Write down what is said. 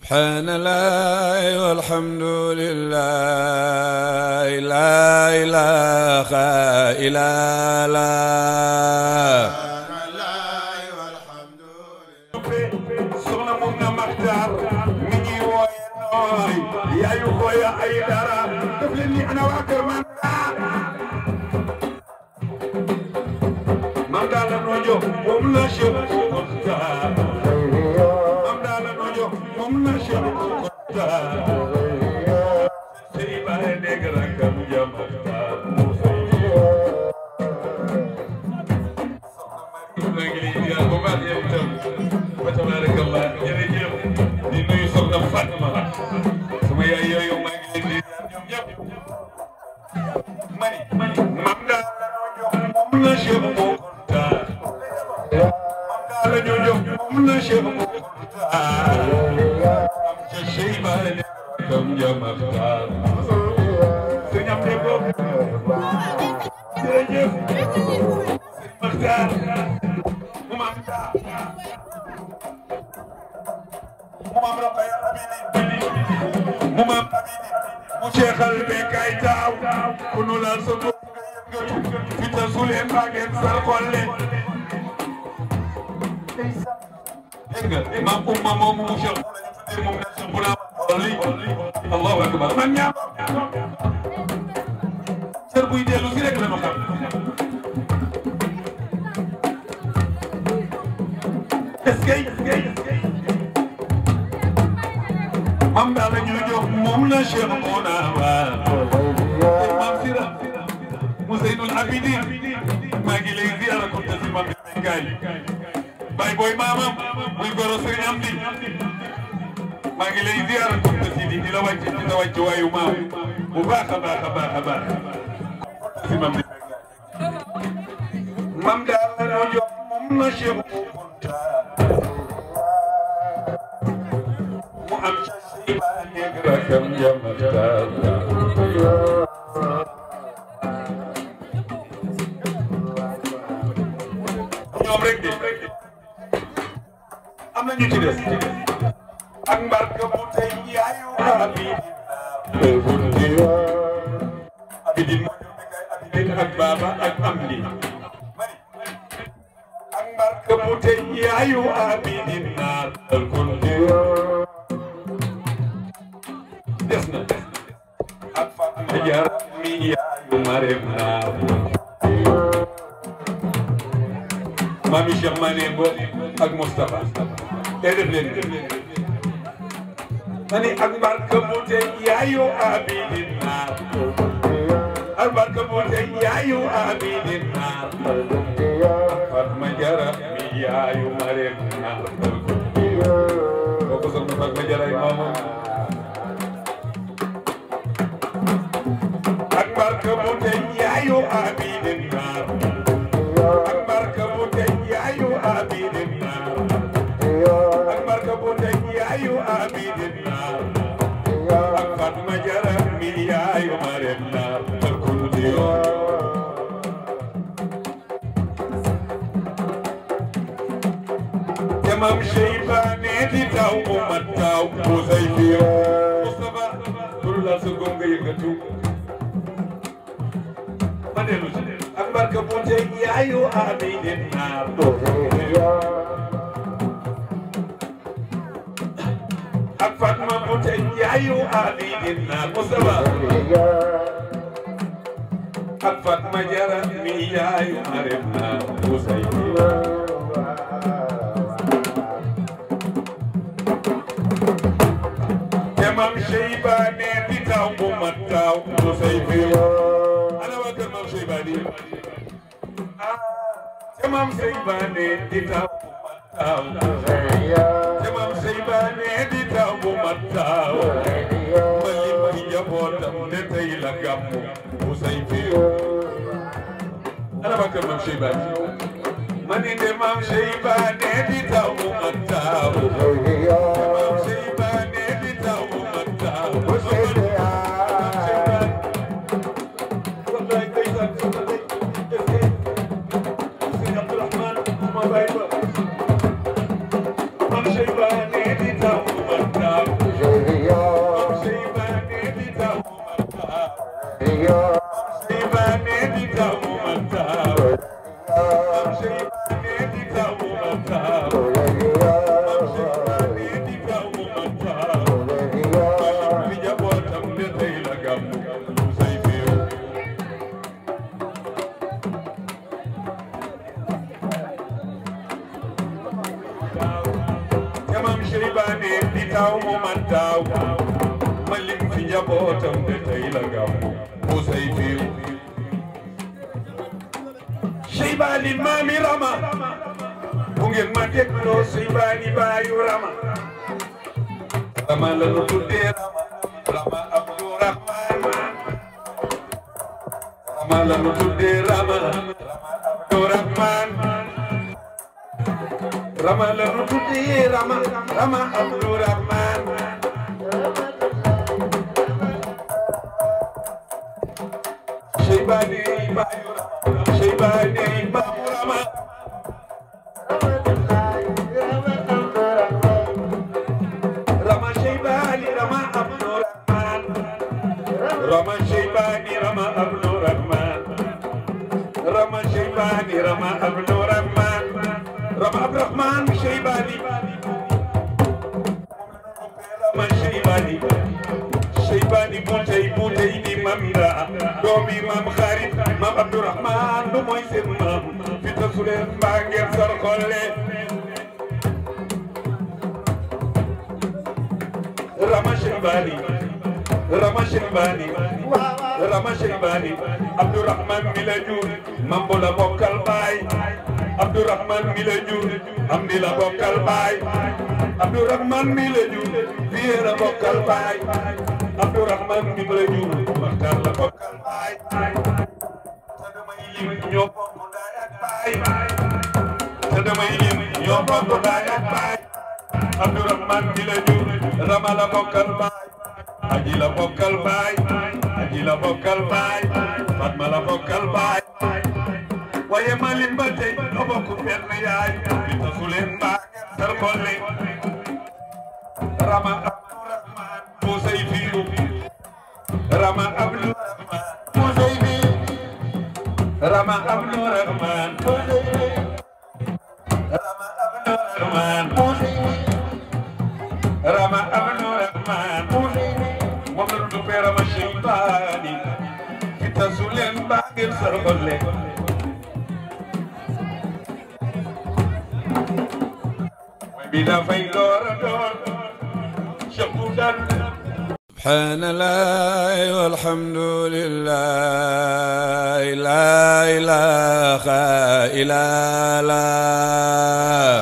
سبحان الله والحمد لله لا إله إلا الله soxna moom na Maxtaar mi ngi wooye nooy yaayu xooya ay dara def leen ni ana waa kër mam daala noo jox moom la Cheikh Mokhtar mam daala noo jox moom la Cheikh Mokhtar sey baay dégg rakam ja Maxtaar tabarakallah jërëjëf di nuyu soxna Fatma sama yaay yooyu maa ngi leen di ñoom ñëpp mani mam daal la ñoo jox moom la Cheikh Mokhtar mam daal la ñoo jox moom la Cheikh Mokhtar am ca Cheikh Baye kam ja Maxtaar su ñam de ko jërëjëf Maxtaar mu mam daal mumam Rokhaya Amini mumam Amini mu Cheikhal be kay taaw ku nu laal sa bopp nga yëngatu fita suleen baa ngeen sar xolle dégg nga maam umma moom mu Cheikh moom na Cheikh bu naa li Allahu akbar man ñaam cër buy dellu si rek la nu xam mam daal la ñu jox moom la Cheikh Mona Ba mam Sira mu Zeynul Abidin maa ngi lay ziara ko te si mam bi gaay bay boy maamam muy goro Sëriñ Amdi maa ngi lay ziara ko te si di la wàcc di la wàcc waayu maam bu baax a baax a baax a baax si mam bi mam daal la ñu jox moom la Cheikh mu am rakam ja Maxtaar ñoom rek de am na ñu ci des ak mbarka bu tey yaayu abidin moo ñu kay abidin ak baba ak amdi ak mbarka bu tey yaayu abidin naar des na ak Fatma Jaar mi yaayu Marème Naar mami Cheikh Mané Bo ak Moustapha te def leen mani ak barka bote yaayu Abidin Naar ak barka bote yaayu Abidin Naar Fatma Jaar mi yaayu Marème Naar kooku soxna Fatma Jaar ay maamam barka bu tey yaayu Abidin Naar ak barka bu tey yaayu Abidin Naar ak barka bu tey yaayu Abidin Naar ak Fatma Jara mi yaayu Marème Naar te mam Cheybane di taw mu mat taw bu say fiyo Moustapha pour la seconde yëngatu ak barka bu tey yaayu Abidin Naar ak Fatma bu tey yaayu Abidin Naar Moustapha ak Fatma Jara mi yaayu Marème Naar bu say te mam Cheybane di taw bu mat taw bu say Jamam Cheybane di taw bu mataw Jamam Cheybane di taw bu mataw mali may njabootam ne tey la gàmmu bu say fiyo ana ba kër Mam Cheybane mani de Mam Cheybane di taw bu mataw Mam Cheybane di taw bu mataw Mam Cheybane di taw bu mataw Shaybani di tawu mataw Shaybani di tawu mataw Shaybani di tawu mataw Fi jabotam de tay la gam say fiu Imam Shaybani di tawu mataw Malim fi jabotam de tay la gam say fiu Shaybani mami Rama bu ngeen ma dégloo Shaybani baayu Rama Rama la nu tuddee Rama Abdurrahman Rama la nu tuddee Rama Abdurrahman Rama la nu tuddee Rama Abdurrahman Shaybani baayu Rama Shaybani baayu Rama Rama Shaybani Rama Abdurrahman Rama Shaybani Rama Abdurrahman Rama Shaybani Rama Abdurrahman Rama Abdurrahman Shaybani Rama Shaybani Shaybani butey ni mamda doomi mam Xarit mam Abdurrahman du mooy seen maam fi tasuleen mbaa ngeen sar xolle Rama Shaybani Rama Shaybani Rama Shaybani Abdurrahman mi la jur mam bu la bokkal baay Abdurrahman mi la jur am di la bokkal baay Abdurrahman mi la jur fii la bokkal baay Abdurrahman mi la jur waxtaan la bokkal baay te damay lim ñoo bokk ndaay ak baay te damay lim ñoo bokk ndaay ak baay Abdurrahman mi la jur Rama la bokkal baay Aji la bokkal baay Aji la bokkal baay Fatma la bokkal baay waaye ma lim ba tey ñoo bokk benn yaay li tasu leen mbaa ngeen sar xolle Rama Abdurrahman moo say fiiru Rama Abdurrahman moo say fiiru Rama Abdurrahman moo say fiiru Rama Abdurrahman moo say fiiru Rama Abdurrahman moo say fiiru moom la du pee Rama Shaybani li tasu leen mbaa ngeen sar xolle بلا فيدور دور شبودان سبحان الله والحمد لله لا إله إلا الله